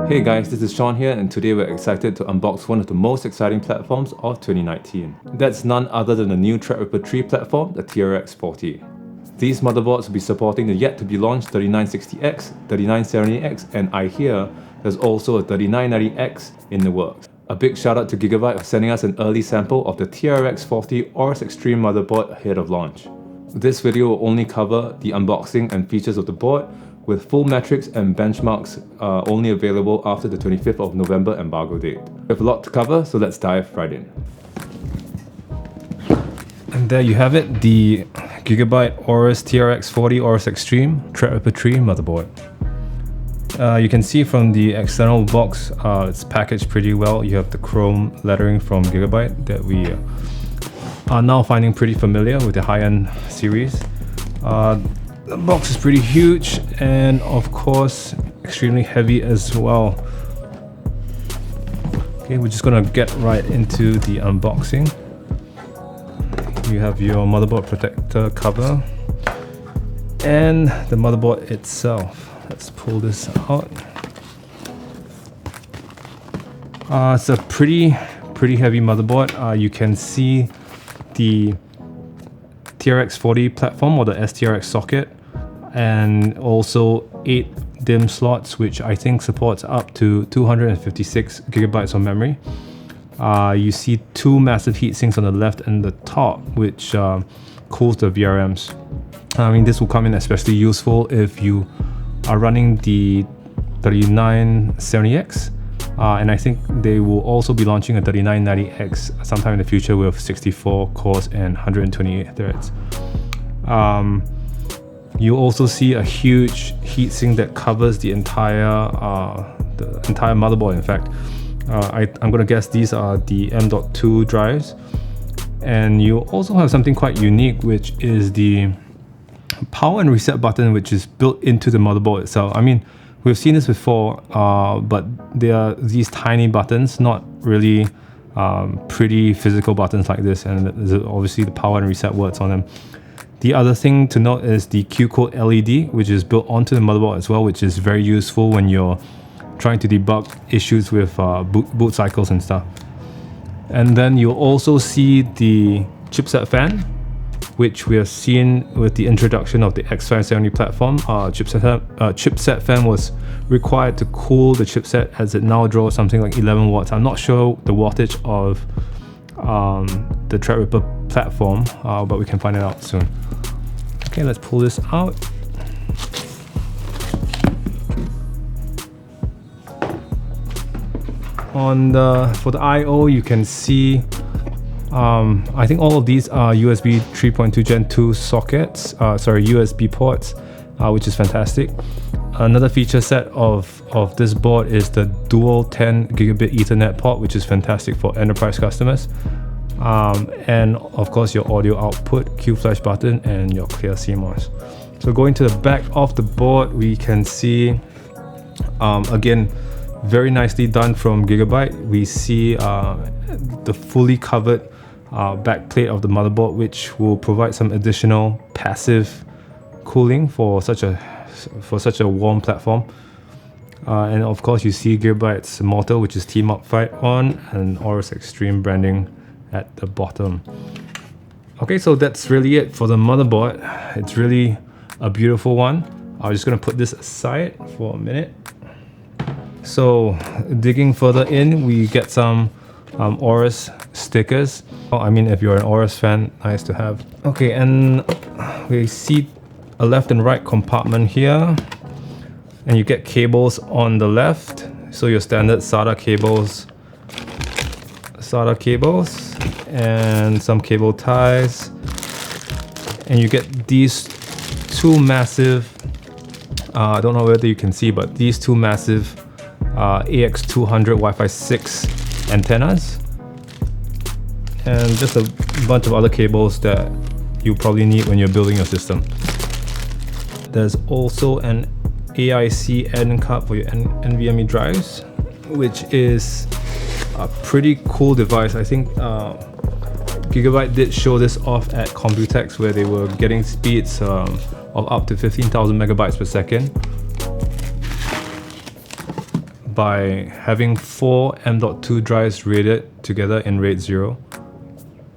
Hey guys, this is Sean here, and today we're excited to unbox one of the most exciting platforms of 2019. That's none other than the new Threadripper 3 platform, the TRX40. These motherboards will be supporting the yet to be launched 3960X, 3970X, and I hear there's also a 3990X in the works. A big shout out to Gigabyte for sending us an early sample of the TRX40 Aorus Xtreme motherboard ahead of launch. This video will only cover the unboxing and features of the board, with full metrics and benchmarks only available after the 25th of November embargo date. We have a lot to cover, so let's dive right in. And there you have it, the Gigabyte Aorus TRX40 Aorus Xtreme Threadripper 3 motherboard. You can see from the external box, it's packaged pretty well. You have the chrome lettering from Gigabyte that we are now finding pretty familiar with the high-end series. The box is pretty huge and of course extremely heavy as well. Okay, we're just gonna get right into the unboxing. You have your motherboard protector cover and the motherboard itself. Let's pull this out. It's a pretty heavy motherboard. You can see the TRX40 platform or the STRX socket, and also 8 DIMM slots, which I think supports up to 256 gigabytes of memory. You see 2 massive heat sinks on the left and the top, which cools the VRMs. I mean, this will come in especially useful if you are running the 3970X, and I think they will also be launching a 3990X sometime in the future with 64 cores and 128 threads. You also see a huge heatsink that covers the entire motherboard. In fact, I'm gonna guess these are the M.2 drives, and you also have something quite unique, which is the power and reset button, which is built into the motherboard itself. I mean, we've seen this before, but they are these tiny buttons, not really pretty physical buttons like this, and there's obviously the power and reset words on them. The other thing to note is the Q-code LED, which is built onto the motherboard as well, which is very useful when you're trying to debug issues with boot cycles and stuff. And then you'll also see the chipset fan, which we have seen with the introduction of the X570 platform. Chipset fan was required to cool the chipset, as it now draws something like 11 watts. I'm not sure the wattage of the Threadripper platform, but we can find it out soon. Okay, let's pull this out. For the I/O, you can see I think all of these are USB 3.2 Gen 2 sockets, USB ports, which is fantastic. Another feature set of this board is the dual 10 gigabit Ethernet port, which is fantastic for enterprise customers. And of course your audio output, Q flash button, and your clear CMOS. So going to the back of the board, we can see, again, very nicely done from Gigabyte. We see the fully covered backplate of the motherboard, which will provide some additional passive cooling for such a warm platform. And of course you see Gigabyte's motto, which is Team Up Fight On, and Aorus Xtreme branding at the bottom. Okay, so that's really it for the motherboard. It's really a beautiful one. I'm just gonna put this aside for a minute. So digging further in, we get some Aorus stickers. I mean, if you're an Aorus fan, nice to have. Okay, and we see a left and right compartment here, and you get cables on the left. So your standard SATA cables, and some cable ties, and you get these 2 massive, I don't know whether you can see, but these 2 massive AX200 Wi-Fi 6 antennas, and just a bunch of other cables that you probably need when you're building your system. There's also an AIC end card for your NVMe drives, which is a pretty cool device. I think Gigabyte did show this off at Computex, where they were getting speeds of up to 15,000 megabytes per second. by having 4 M.2 drives rated together in RAID 0.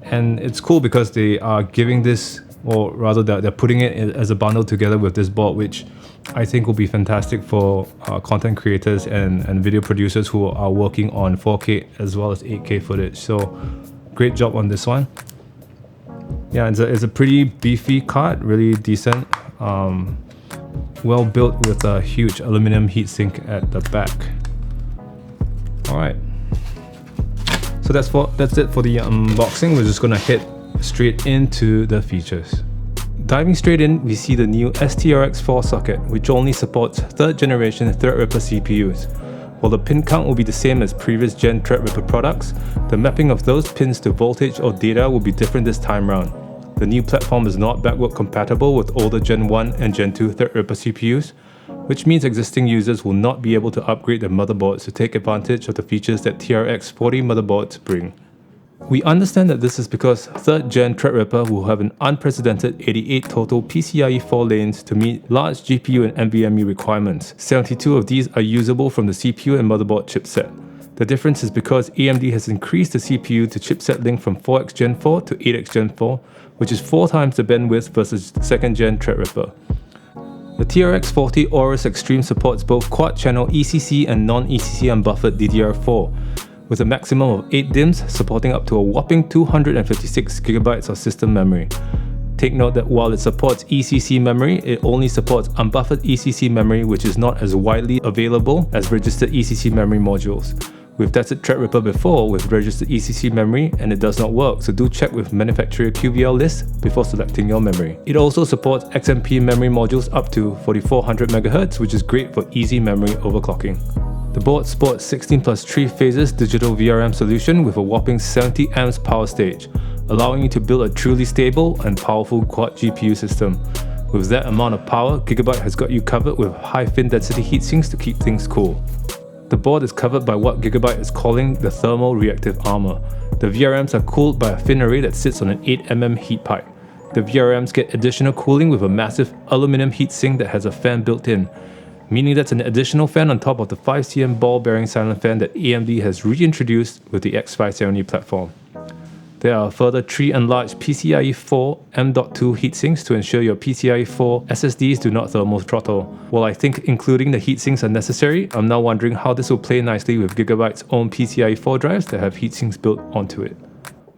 And it's cool because they are giving this, or rather they're putting it as a bundle together with this board, which I think will be fantastic for content creators and video producers who are working on 4K as well as 8K footage. So great job on this one. Yeah, it's a pretty beefy card, really decent. Well built with a huge aluminum heatsink at the back. Alright. So that's it for the unboxing. We're just gonna hit straight into the features. Diving straight in, we see the new STRX4 socket, which only supports 3rd generation Threadripper CPUs. While the pin count will be the same as previous gen Threadripper products, the mapping of those pins to voltage or data will be different this time round. The new platform is not backward compatible with older Gen 1 and Gen 2 Threadripper CPUs, which means existing users will not be able to upgrade their motherboards to take advantage of the features that TRX40 motherboards bring. We understand that this is because 3rd gen Threadripper will have an unprecedented 88 total PCIe 4 lanes to meet large GPU and NVMe requirements. 72 of these are usable from the CPU and motherboard chipset. The difference is because AMD has increased the CPU to chipset link from 4x Gen 4 to 8x Gen 4, which is 4 times the bandwidth versus 2nd gen Threadripper. The TRX40 Aorus Xtreme supports both quad-channel ECC and non-ECC unbuffered DDR4, with a maximum of 8 DIMMs supporting up to a whopping 256 GB of system memory. Take note that while it supports ECC memory, it only supports unbuffered ECC memory, which is not as widely available as registered ECC memory modules. We've tested Threadripper before with registered ECC memory and it does not work, so do check with manufacturer QVL list before selecting your memory. It also supports XMP memory modules up to 4400 MHz, which is great for easy memory overclocking. The board sports 16 plus 3 phases digital VRM solution with a whopping 70 amps power stage, allowing you to build a truly stable and powerful quad GPU system. With that amount of power, Gigabyte has got you covered with high fin density heatsinks to keep things cool. The board is covered by what Gigabyte is calling the thermal reactive armor. The VRMs are cooled by a fin array that sits on an 8mm heat pipe. The VRMs get additional cooling with a massive aluminum heatsink that has a fan built in, meaning that's an additional fan on top of the 5cm ball bearing silent fan that AMD has reintroduced with the X570 platform. There are further 3 enlarged PCIe 4 M.2 heatsinks to ensure your PCIe 4 SSDs do not thermal throttle. While I think including the heatsinks are necessary, I'm now wondering how this will play nicely with Gigabyte's own PCIe 4 drives that have heatsinks built onto it.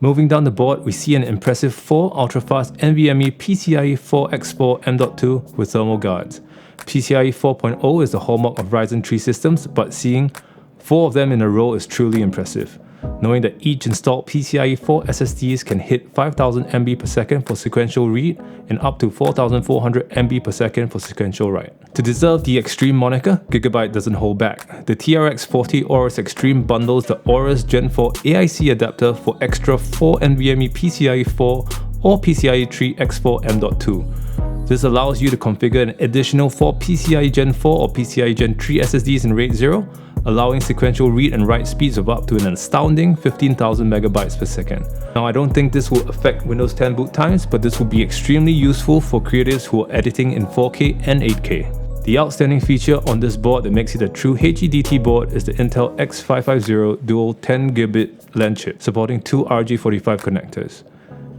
Moving down the board, we see an impressive 4 ultra-fast NVMe PCIe 4 X4 M.2 with thermal guards. PCIe 4.0 is the hallmark of Ryzen 3 systems, but seeing 4 of them in a row is truly impressive. Knowing that each installed PCIe 4 SSDs can hit 5000 MB per second for sequential read and up to 4400 MB per second for sequential write. To deserve the Xtreme moniker, Gigabyte doesn't hold back. The TRX40 Aorus Xtreme bundles the Aorus Gen 4 AIC adapter for extra 4 NVMe PCIe 4 or PCIe 3 X4 M.2. This allows you to configure an additional 4 PCIe Gen 4 or PCIe Gen 3 SSDs in RAID 0, allowing sequential read and write speeds of up to an astounding 15,000 megabytes per second. Now, I don't think this will affect Windows 10 boot times, but this will be extremely useful for creators who are editing in 4K and 8K. The outstanding feature on this board that makes it a true HEDT board is the Intel X550 dual 10 gigabit LAN chip, supporting 2 RJ45 connectors.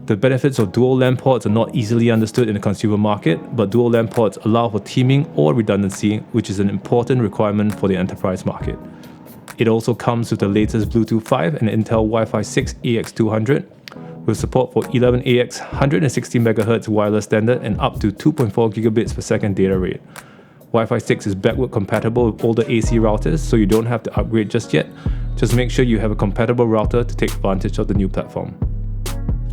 The benefits of dual LAN ports are not easily understood in the consumer market, but dual LAN ports allow for teaming or redundancy, which is an important requirement for the enterprise market. It also comes with the latest Bluetooth 5 and Intel Wi-Fi 6 AX200, with support for 11AX 160 MHz wireless standard and up to 2.4 gigabits per second data rate. Wi-Fi 6 is backward compatible with older AC routers, so you don't have to upgrade just yet. Just make sure you have a compatible router to take advantage of the new platform.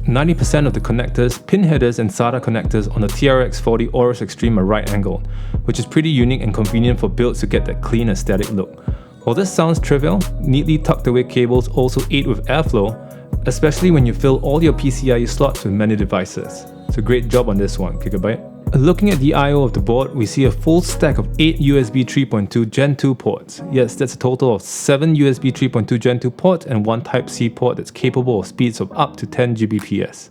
90% of the connectors, pin headers and SATA connectors on the TRX40 Aorus Xtreme are right-angled, which is pretty unique and convenient for builds to get that clean aesthetic look. While this sounds trivial, neatly tucked away cables also aid with airflow, especially when you fill all your PCIe slots with many devices. So great job on this one, Gigabyte. Looking at the I/O of the board, we see a full stack of 8 USB 3.2 Gen 2 ports. Yes, that's a total of 7 USB 3.2 Gen 2 ports and 1 Type-C port that's capable of speeds of up to 10 Gbps.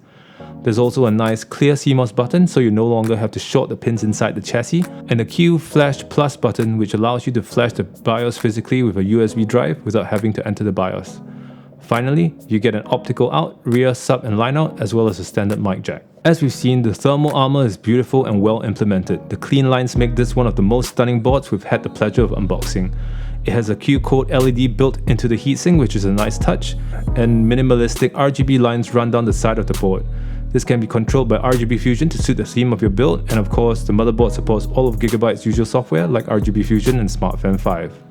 There's also a nice clear CMOS button, so you no longer have to short the pins inside the chassis, and a Q Flash Plus button which allows you to flash the BIOS physically with a USB drive without having to enter the BIOS. Finally, you get an optical out, rear, sub and line out, as well as a standard mic jack. As we've seen, the thermal armor is beautiful and well implemented. The clean lines make this one of the most stunning boards we've had the pleasure of unboxing. It has a Q-code LED built into the heatsink, which is a nice touch, and minimalistic RGB lines run down the side of the board. This can be controlled by RGB Fusion to suit the theme of your build, and of course, the motherboard supports all of Gigabyte's usual software like RGB Fusion and SmartFan 5.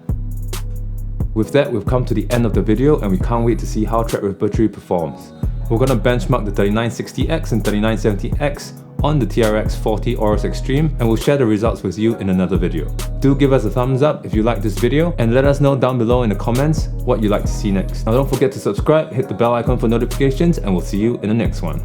With that, we've come to the end of the video and we can't wait to see how Threadripper 3 performs. We're going to benchmark the 3960X and 3970X on the TRX40 Aorus Xtreme, and we'll share the results with you in another video. Do give us a thumbs up if you like this video, and let us know down below in the comments what you'd like to see next. Now don't forget to subscribe, hit the bell icon for notifications, and we'll see you in the next one.